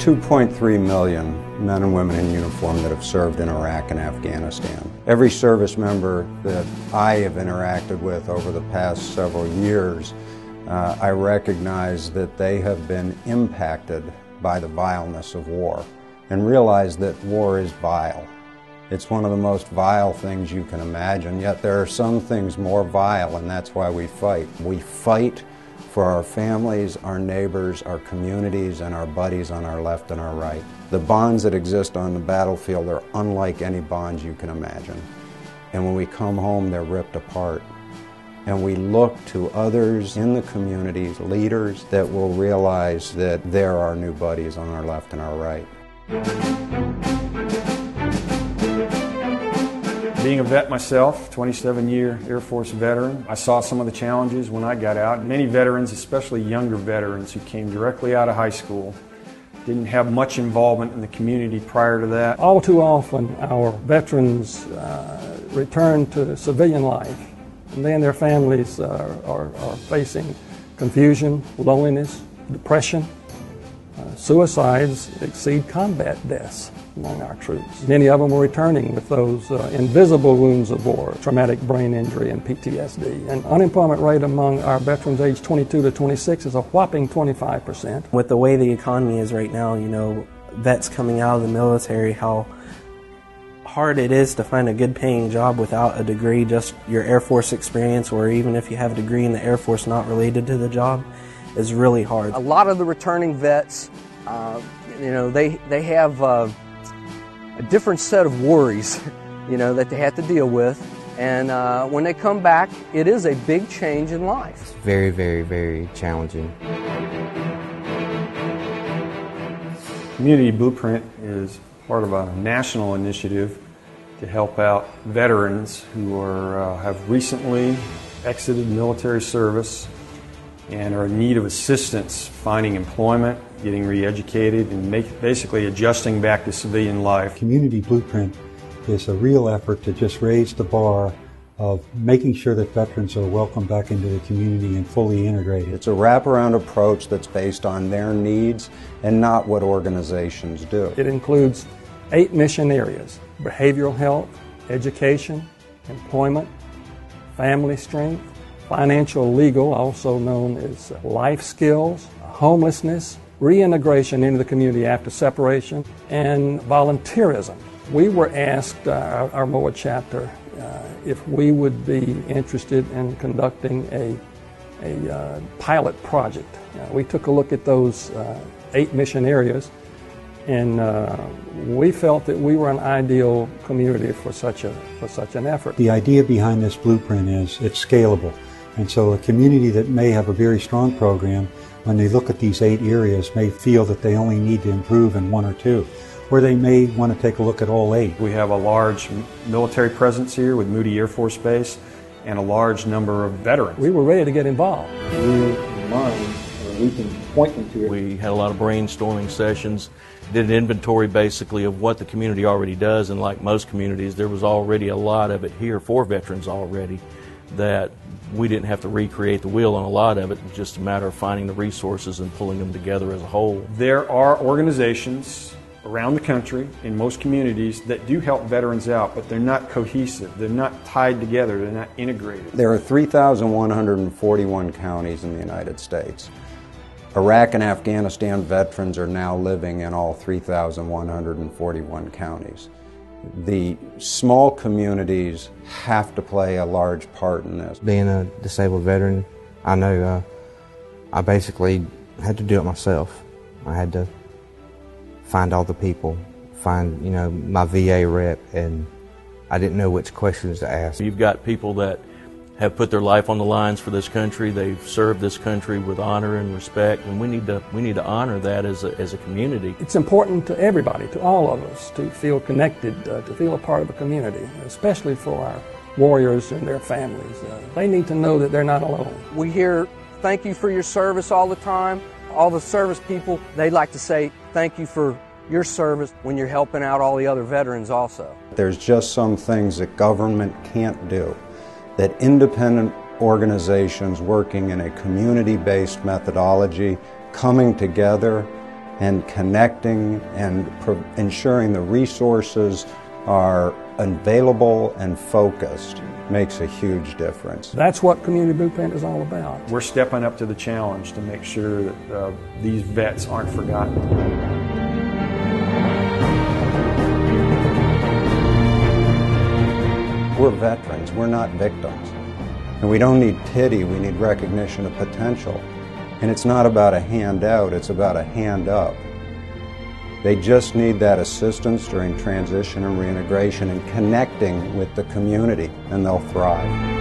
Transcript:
2.3 million men and women in uniform that have served in Iraq and Afghanistan. Every service member that I have interacted with over the past several years, I recognize that they have been impacted by the vileness of war and realize that war is vile. It's one of the most vile things you can imagine, yet there are some things more vile, and that's why we fight. We fight for our families, our neighbors, our communities, and our buddies on our left and our right. The bonds that exist on the battlefield are unlike any bonds you can imagine. And when we come home, they're ripped apart. And we look to others in the communities, leaders, that will realize that they're our new buddies on our left and our right. Being a vet myself, 27-year Air Force veteran, I saw some of the challenges when I got out. Many veterans, especially younger veterans who came directly out of high school, didn't have much involvement in the community prior to that. All too often, our veterans return to civilian life, and then their families are facing confusion, loneliness, depression. Suicides exceed combat deaths among our troops. Many of them are returning with those invisible wounds of war, traumatic brain injury and PTSD. And unemployment rate among our veterans aged 22 to 26 is a whopping 25%. With the way the economy is right now, you know, vets coming out of the military, how hard it is to find a good paying job without a degree, just your Air Force experience, or even if you have a degree in the Air Force not related to the job, is really hard. A lot of the returning vets, you know, they have a different set of worries, you know, that they have to deal with. And when they come back, it is a big change in life. It's very, very, very challenging. Community Blueprint is part of a national initiative to help out veterans who have recently exited military service and are in need of assistance finding employment, getting re-educated, and basically adjusting back to civilian life. Community Blueprint is a real effort to just raise the bar of making sure that veterans are welcomed back into the community and fully integrated. It's a wraparound approach that's based on their needs and not what organizations do. It includes 8 mission areas: behavioral health, education, employment, family strength, financial legal, also known as life skills, homelessness, reintegration into the community after separation, and volunteerism. We were asked, our MOAA chapter, if we would be interested in conducting a pilot project. We took a look at those 8 mission areas, and we felt that we were an ideal community for such an effort. The idea behind this blueprint is it's scalable. And so a community that may have a very strong program, when they look at these 8 areas, may feel that they only need to improve in 1 or 2, or they may want to take a look at all 8. We have a large military presence here with Moody Air Force Base and a large number of veterans. We were ready to get involved. We can point them to it. We had a lot of brainstorming sessions, did an inventory basically of what the community already does, and like most communities, there was already a lot of it here for veterans already, that we didn't have to recreate the wheel on a lot of it. It was just a matter of finding the resources and pulling them together as a whole. There are organizations around the country, in most communities, that do help veterans out, but they're not cohesive, they're not tied together, they're not integrated. There are 3,141 counties in the United States. Iraq and Afghanistan veterans are now living in all 3,141 counties. The small communities have to play a large part in this. Being a disabled veteran, I know I basically had to do it myself. I had to find all the people, find, you know, my VA rep, and I didn't know which questions to ask. You've got people that have put their life on the lines for this country. They've served this country with honor and respect, and we need to honor that as a community. It's important to everybody, to all of us, to feel connected, to feel a part of a community, especially for our warriors and their families. They need to know that they're not alone. We hear thank you for your service all the time. All the service people, they like to say thank you for your service when you're helping out all the other veterans also. There's just some things that government can't do, that independent organizations working in a community-based methodology, coming together and connecting and ensuring the resources are available and focused makes a huge difference. That's what Community Blueprint is all about. We're stepping up to the challenge to make sure that these vets aren't forgotten. We're veterans, we're not victims. And we don't need pity, we need recognition of potential. And it's not about a handout, it's about a hand up. They just need that assistance during transition and reintegration and connecting with the community, and they'll thrive.